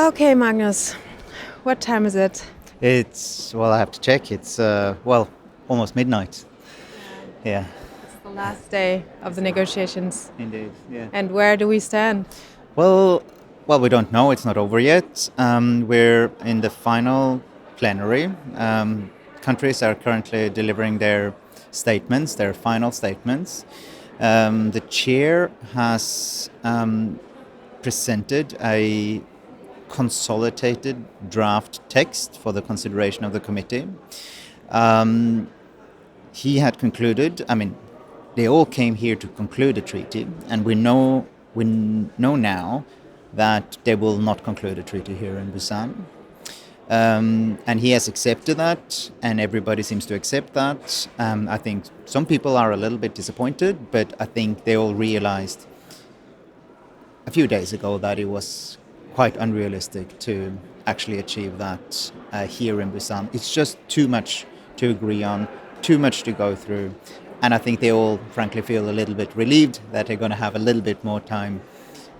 Okay, Magnus, what time is it? I have to check. It's, almost midnight. Yeah, Yeah, it's the last day of the negotiations. indeed. Yeah. And where do we stand? Well, we don't know. It's not over yet. We're in the final plenary. Countries are currently delivering their statements, their final statements. The chair has presented a consolidated draft text for the consideration of the committee. Um, he had concluded, they all came here to conclude a treaty, and we know now that they will not conclude a treaty here in Busan. And he has accepted that, and everybody seems to accept that. I think some people are a little bit disappointed, but I think they all realized a few days ago that it was quite unrealistic to actually achieve that here in Busan. It's just too much to agree on, too much to go through, and I think they all, frankly, feel a little bit relieved that they're going to have a little bit more time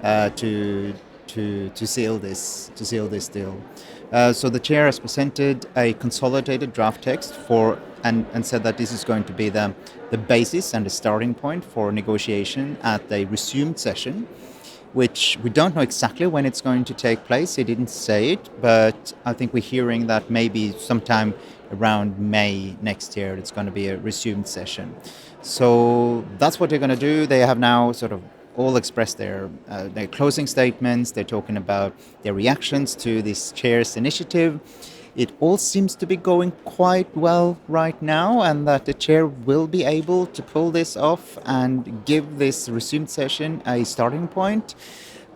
to seal this deal. So the chair has presented a consolidated draft text and said that this is going to be the basis and the starting point for negotiation at the resumed session, which we don't know exactly when it's going to take place. He didn't say it, but I think we're hearing that maybe sometime around May next year it's going to be a resumed session. So that's what they're going to do. They have now sort of all expressed their closing statements. They're talking about their reactions to this chair's initiative. It all seems to be going quite well right now, and that the chair will be able to pull this off and give this resumed session a starting point.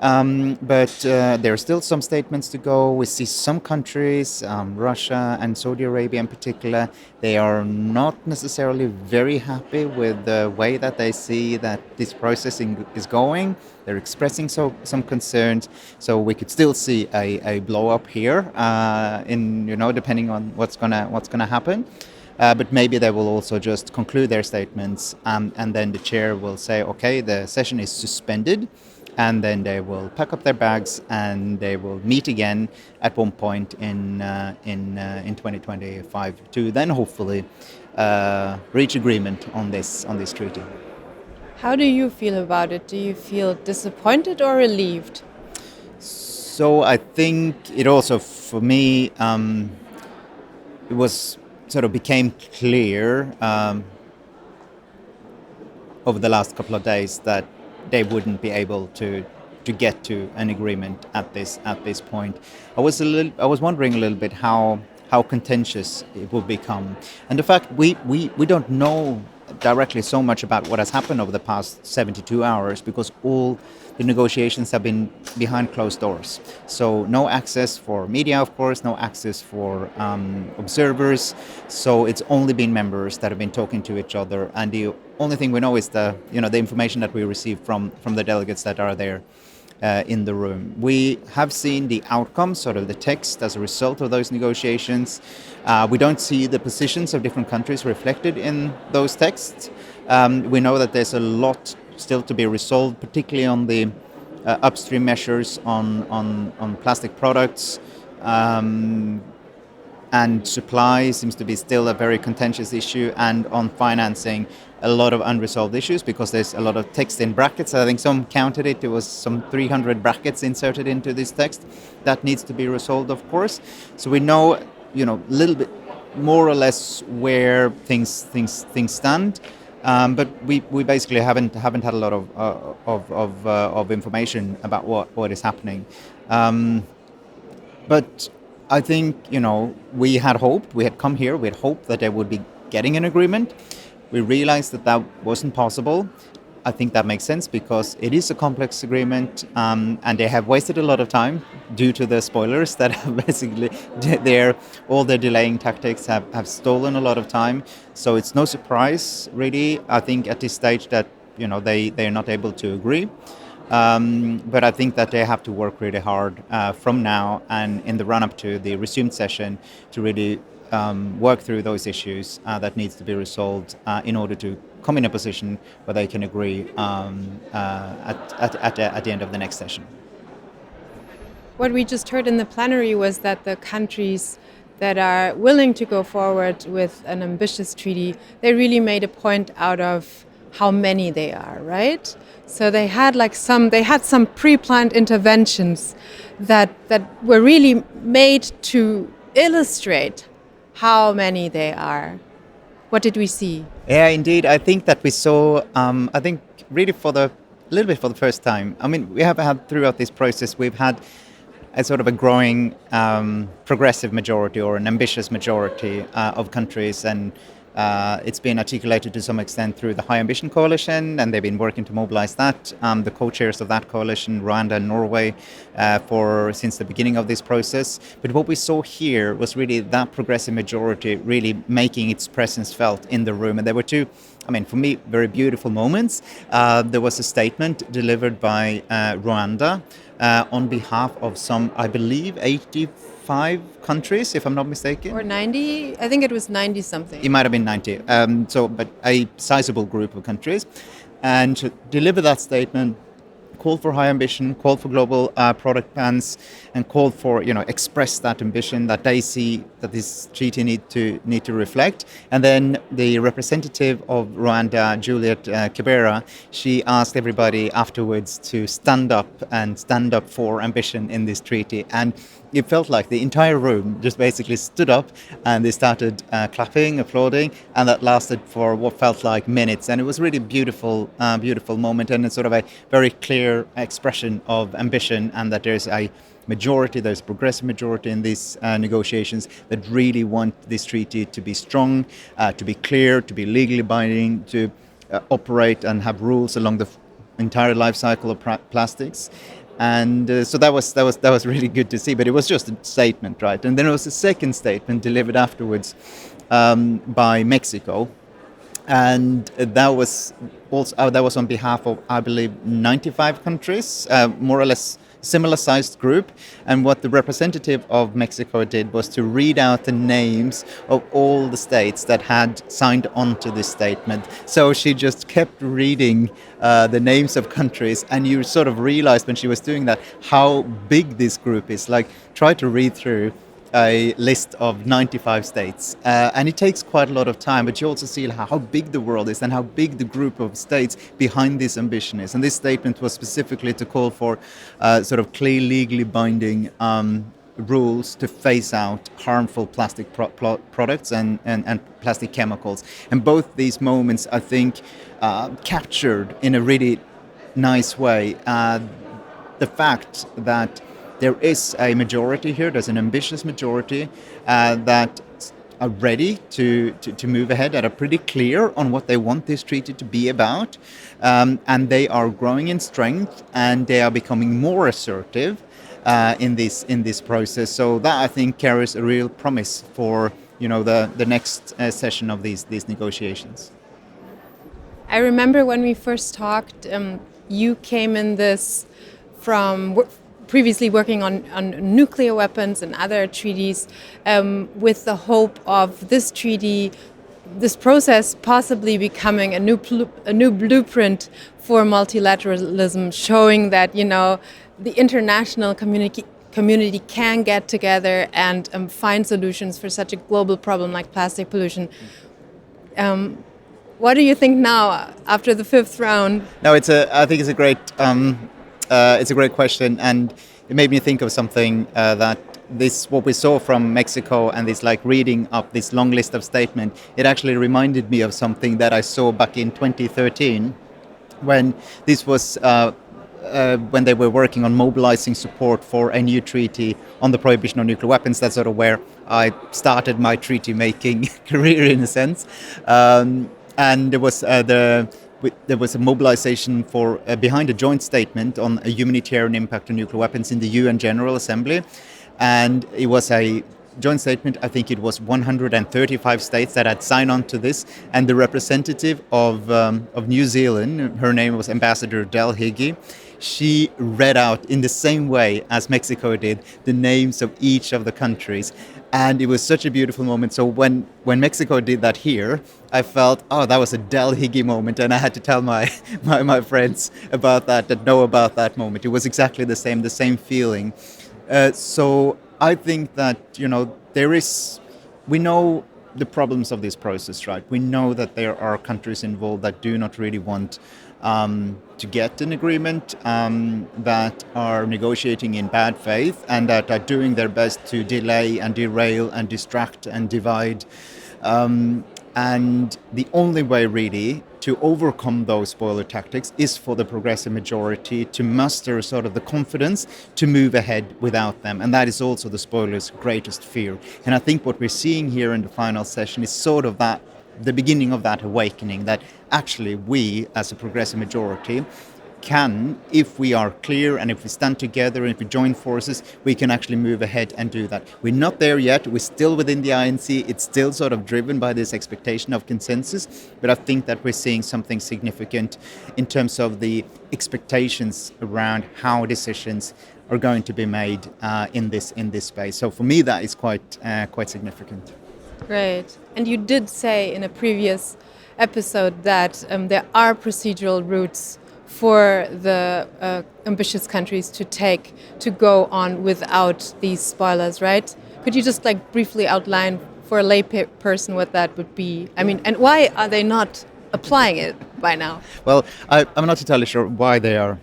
But there are still some statements to go. We see some countries, Russia and Saudi Arabia in particular, they are not necessarily very happy with the way that they see that this processing is going. They're expressing some concerns. So we could still see a blow up here, depending on what's gonna happen. But maybe they will also just conclude their statements, and then the chair will say, okay, the session is suspended, and then they will pack up their bags and they will meet again at one point in 2025 to then hopefully reach agreement on this treaty. How do you feel about it? Do you feel disappointed or relieved? So I think it also, for me, it was sort of became clear over the last couple of days that they wouldn't be able to get to an agreement at this point. I was wondering a little bit how contentious it will become, and the fact we don't know directly so much about what has happened over the past 72 hours because all the negotiations have been behind closed doors. So no access for media, of course, no access for observers. So it's only been members that have been talking to each other, and the only thing we know is the information that we receive from the delegates that are there in the room. We have seen the outcome, sort of the text as a result of those negotiations. We don't see the positions of different countries reflected in those texts. We know that there's a lot still to be resolved, particularly on the upstream measures on plastic products. And supply seems to be still a very contentious issue, and on financing, a lot of unresolved issues because there's a lot of text in brackets. I think some counted it. There was some 300 brackets inserted into this text. That needs to be resolved, of course. So we know, a little bit more or less where things stand. But we basically haven't had a lot of information about what is happening. But I think, we had hoped, we had come here, we had hoped that they would be getting an agreement. We realized that wasn't possible. I think that makes sense because it is a complex agreement, and they have wasted a lot of time due to the spoilers that have basically all their delaying tactics have stolen a lot of time. So it's no surprise, really, I think, at this stage that they're not able to agree. But I think that they have to work really hard from now and in the run-up to the resumed session to really work through those issues that needs to be resolved in order to come in a position where they can agree at the end of the next session. what we just heard in the plenary was that the countries that are willing to go forward with an ambitious treaty, they really made a point out of how many they are, right? So they had some pre-planned interventions that were really made to illustrate how many they are. What did we see? Yeah, indeed. I think that we saw, I think really for the, a little bit for the first time. I mean, we have had throughout this process, we've had a sort of a growing progressive majority or an ambitious majority of countries, and it's been articulated to some extent through the High Ambition Coalition, and they've been working to mobilize that. The co-chairs of that coalition, Rwanda and Norway, for since the beginning of this process. But what we saw here was really that progressive majority really making its presence felt in the room, and there were two, I mean, for me, very beautiful moments. There was a statement delivered by Rwanda on behalf of some, I believe, 85 countries, if I'm not mistaken. Or 90? I think it was 90 something. It might have been 90. But a sizable group of countries. And to deliver that statement, called for high ambition, called for global product bans, and called for, express that ambition that they see that this treaty need to reflect. And then the representative of Rwanda, Juliet Kibera, she asked everybody afterwards to stand up for ambition in this treaty. And it felt like the entire room just basically stood up and they started clapping, applauding, and that lasted for what felt like minutes. And it was really beautiful moment, and it's sort of a very clear expression of ambition, and that there's a progressive majority in these negotiations that really want this treaty to be strong, to be clear, to be legally binding, to operate and have rules along the entire life cycle of plastics. And so that was really good to see. But it was just a statement, right? And then there was a second statement delivered afterwards by Mexico, and that was on behalf of, I believe, 95 countries, more or less similar-sized group. And what the representative of Mexico did was to read out the names of all the states that had signed on to this statement. So she just kept reading the names of countries, and you sort of realized when she was doing that how big this group is. Like, try to read through a list of 95 states. And it takes quite a lot of time, but you also see how big the world is and how big the group of states behind this ambition is. And this statement was specifically to call for sort of clear, legally binding rules to phase out harmful plastic products and plastic chemicals. And both these moments, I think, captured in a really nice way the fact that there is a majority here, there's an ambitious majority that are ready to move ahead, that are pretty clear on what they want this treaty to be about. And they are growing in strength, and they are becoming more assertive in this process. So that, I think, carries a real promise for the next session of these negotiations. I remember when we first talked, you came in this from previously working on nuclear weapons and other treaties, with the hope of this treaty, this process possibly becoming a new blueprint for multilateralism, showing that the international community can get together and find solutions for such a global problem like plastic pollution. What do you think now after the fifth round? No, I think it's a great. It's a great question, and it made me think of something that what we saw from Mexico and this reading up this long list of statements. It actually reminded me of something that I saw back in 2013, when this was when they were working on mobilizing support for a new treaty on the prohibition of nuclear weapons. That's sort of where I started my treaty making career, in a sense, and there was there was a mobilization for behind a joint statement on a humanitarian impact on nuclear weapons in the UN General Assembly. And it was a joint statement. I think it was 135 states that had signed on to this. And the representative of New Zealand, her name was Ambassador Del Higgy, she read out in the same way as Mexico did the names of each of the countries. And it was such a beautiful moment. So when Mexico did that here, I felt, that was a Del Higgy moment. And I had to tell my friends about that know about that moment. It was exactly the same feeling. So I think that we know the problems of this process, right? We know that there are countries involved that do not really want to get an agreement, that are negotiating in bad faith, and that are doing their best to delay and derail and distract and divide. And the only way, really, to overcome those spoiler tactics is for the progressive majority to muster sort of the confidence to move ahead without them. And that is also the spoilers' greatest fear. And I think what we're seeing here in the final session is sort of that, the beginning of that awakening, that actually we, as a progressive majority, can, if we are clear and if we stand together and if we join forces, we can actually move ahead and do that. We're not there yet. We're still within the INC. It's still sort of driven by this expectation of consensus. But I think that we're seeing something significant in terms of the expectations around how decisions are going to be made in this space. So for me, that is quite significant. Great. And you did say in a previous episode that there are procedural routes for the ambitious countries to go on without these spoilers, right? Could you just briefly outline for a lay person what that would be? I mean, and why are they not applying it by now? Well, I'm not entirely sure why they are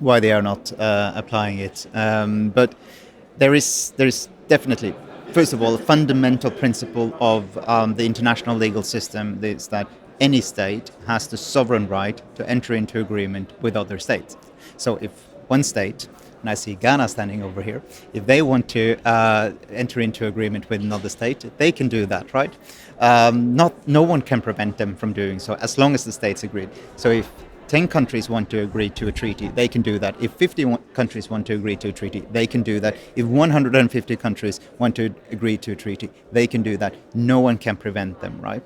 not applying it, but there is definitely, first of all, a fundamental principle of the international legal system is that any state has the sovereign right to enter into agreement with other states. So if one state, and I see Ghana standing over here, if they want to enter into agreement with another state, they can do that, right? No one can prevent them from doing so as long as the states agree. So if 10 countries want to agree to a treaty, they can do that. If 50 countries want to agree to a treaty, they can do that. If 150 countries want to agree to a treaty, they can do that. No one can prevent them, right?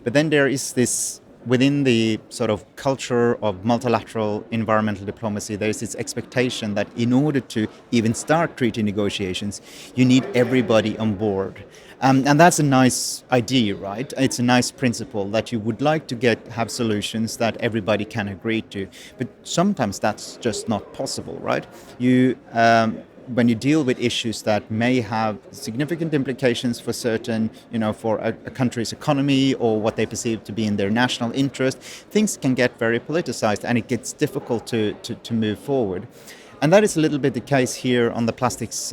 But then there is this, within the sort of culture of multilateral environmental diplomacy, there is this expectation that in order to even start treaty negotiations, you need everybody on board. And that's a nice idea, right? It's a nice principle that you would like to have solutions that everybody can agree to. But sometimes that's just not possible, right? When you deal with issues that may have significant implications for certain, for a country's economy or what they perceive to be in their national interest, things can get very politicized and it gets difficult to move forward. And that is a little bit the case here on the plastics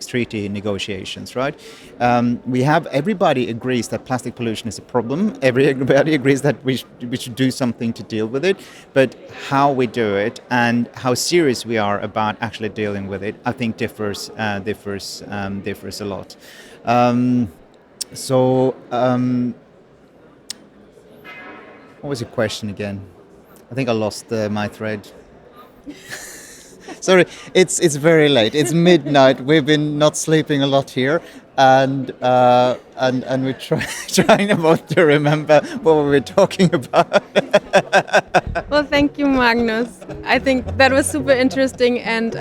treaty negotiations, right? Everybody agrees that plastic pollution is a problem. Everybody agrees that we should do something to deal with it. But how we do it and how serious we are about actually dealing with it, I think differs a lot. What was your question again? I think I lost my thread. Sorry, it's very late. It's midnight. We've been not sleeping a lot here, and we're trying both to remember what we were talking about. Well, thank you, Magnus. I think that was super interesting, and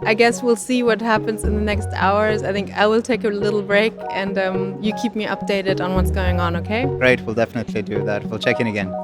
I guess we'll see what happens in the next hours. I think I will take a little break, and you keep me updated on what's going on, okay? Great, we'll definitely do that. We'll check in again.